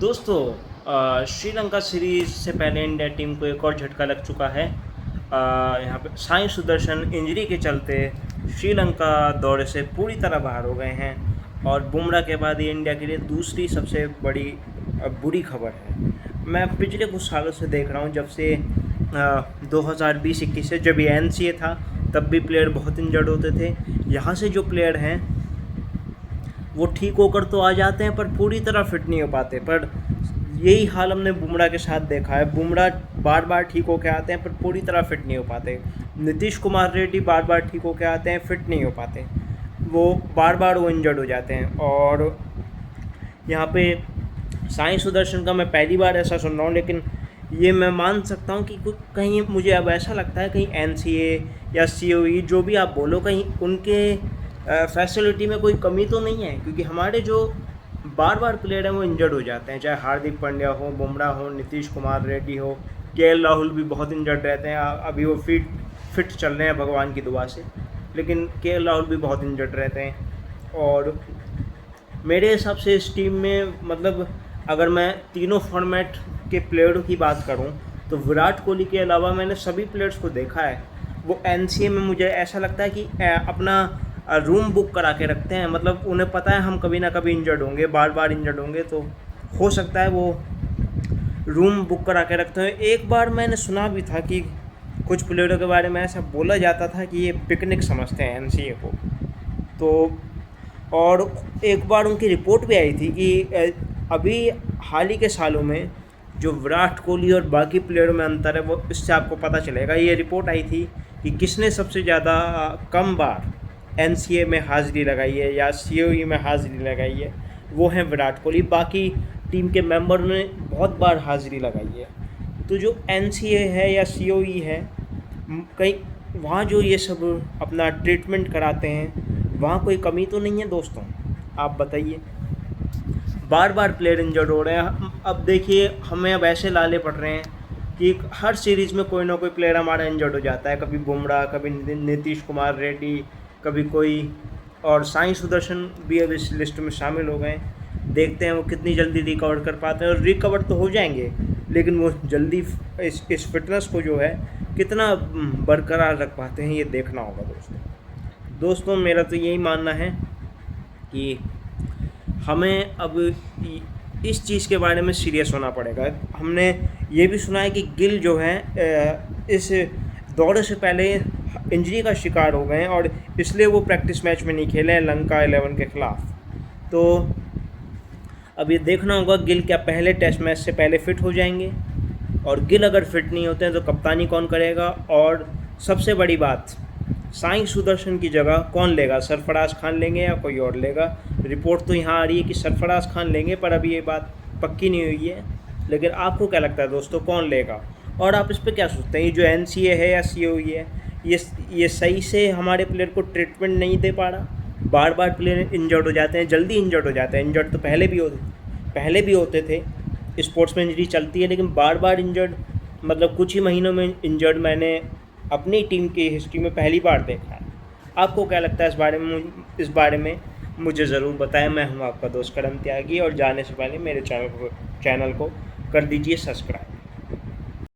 दोस्तों, श्रीलंका सीरीज से पहले इंडिया टीम को एक और झटका लग चुका है। यहाँ पे साई सुदर्शन इंजरी के चलते श्रीलंका दौरे से पूरी तरह बाहर हो गए हैं और बुमराह के बाद ये इंडिया के लिए दूसरी सबसे बड़ी बुरी खबर है। मैं पिछले कुछ सालों से देख रहा हूँ, जब से 2020-21 से जब ये एनसीए था तब भी प्लेयर बहुत इंजर्ड होते थे। यहाँ से जो प्लेयर हैं वो ठीक होकर तो आ जाते हैं पर पूरी तरह फिट नहीं हो पाते। पर यही हाल हमने बुमराह के साथ देखा है। बुमराह बार बार ठीक होकर आते हैं पर पूरी तरह फिट नहीं हो पाते। नीतीश कुमार रेड्डी बार बार ठीक होकर आते हैं, फिट नहीं हो पाते। वो बार इंजर्ड हो जाते हैं। और यहाँ पे साई सुदर्शन का मैं पहली बार ऐसा सुन रहा हूँ, लेकिन ये मैं मान सकता हूँ कि कहीं मुझे अब ऐसा लगता है कहीं एनसीए या सीओई जो भी आप बोलो, कहीं उनके फैसिलिटी में कोई कमी तो नहीं है, क्योंकि हमारे जो बार प्लेयर हैं वो इंजर्ड हो जाते हैं। चाहे हार्दिक पांड्या हो, बुमराह हो, नीतीश कुमार रेड्डी हो, केएल राहुल भी बहुत इंजर्ड रहते हैं। अभी वो फिट चल रहे हैं भगवान की दुआ से, लेकिन केएल राहुल भी बहुत इंजर्ड रहते हैं। और मेरे हिसाब से इस टीम में मतलब अगर मैं तीनों फॉर्मेट के प्लेयरों की बात करूं तो विराट कोहली के अलावा मैंने सभी प्लेयर्स को देखा है। वो एनसीए में मुझे ऐसा लगता है कि अपना रूम बुक करा के रखते हैं। मतलब उन्हें पता है हम कभी ना कभी इंजर्ड होंगे, बार इंजर्ड होंगे, तो हो सकता है वो रूम बुक करा के रखते हैं। एक बार मैंने सुना भी था कि कुछ प्लेयरों के बारे में ऐसा बोला जाता था कि ये पिकनिक समझते हैं एनसीए को। तो और एक बार उनकी रिपोर्ट भी आई थी कि अभी हाल ही के सालों में जो विराट कोहली और बाकी प्लेयरों में अंतर है वो इससे आपको पता चलेगा। ये रिपोर्ट आई थी कि किसने सबसे ज़्यादा कम बार एनसीए में हाज़िरी लगाई है या सीओई में हाज़िरी लगाई है, वो हैं विराट कोहली। बाकी टीम के मेंबर ने बहुत बार हाज़िरी लगाई है। तो जो एनसीए है या सीओई है, कहीं वहाँ जो ये सब अपना ट्रीटमेंट कराते हैं वहाँ कोई कमी तो नहीं है दोस्तों? आप बताइए। बार प्लेयर इंजर्ड हो रहे हैं। अब देखिए, हमें अब ऐसे लाले पड़ रहे हैं कि हर सीरीज़ में कोई ना कोई प्लेयर हमारा इंजर्ड हो जाता है। कभी बुमराह, कभी नीतीश कुमार रेड्डी, कभी कोई, और साई सुदर्शन भी अब इस लिस्ट में शामिल हो गए। देखते हैं वो कितनी जल्दी रिकवर कर पाते हैं। और रिकवर तो हो जाएंगे, लेकिन वो जल्दी इस फिटनेस को जो है कितना बरकरार रख पाते हैं, ये देखना होगा दोस्तों। मेरा तो यही मानना है कि हमें अब इस चीज़ के बारे में सीरियस होना पड़ेगा। हमने ये भी सुना है कि गिल जो है इस दौरे से पहले इंजरी का शिकार हो गए हैं और इसलिए वो प्रैक्टिस मैच में नहीं खेले हैं लंका 11 के ख़िलाफ़। तो अब ये देखना होगा गिल क्या पहले टेस्ट मैच से पहले फ़िट हो जाएंगे, और गिल अगर फिट नहीं होते हैं तो कप्तानी कौन करेगा। और सबसे बड़ी बात, साई सुदर्शन की जगह कौन लेगा? सरफराज खान लेंगे या कोई और लेगा? रिपोर्ट तो यहाँ आ रही है कि सरफराज खान लेंगे, पर अभी ये बात पक्की नहीं हुई है। लेकिन आपको क्या लगता है दोस्तों, कौन लेगा? और आप इस पर क्या सोचते हैं? ये जो एनसीए है या सीओई है, ये सही से हमारे प्लेयर को ट्रीटमेंट नहीं दे पा रहा। बार प्लेयर इंजर्ड हो जाते हैं, जल्दी इंजर्ड हो जाते हैं। इंजर्ड तो पहले भी होते थे, स्पोर्ट्स में इंजरी चलती है, लेकिन बार इंजर्ड, मतलब कुछ ही महीनों में इंजर्ड मैंने अपनी टीम की हिस्ट्री में पहली बार देखा है। आपको क्या लगता है इस बारे में मुझे ज़रूर बताएं। मैं हूं आपका दोस्त करम त्यागी, और जाने से पहले मेरे चैनल को कर दीजिए सब्सक्राइब।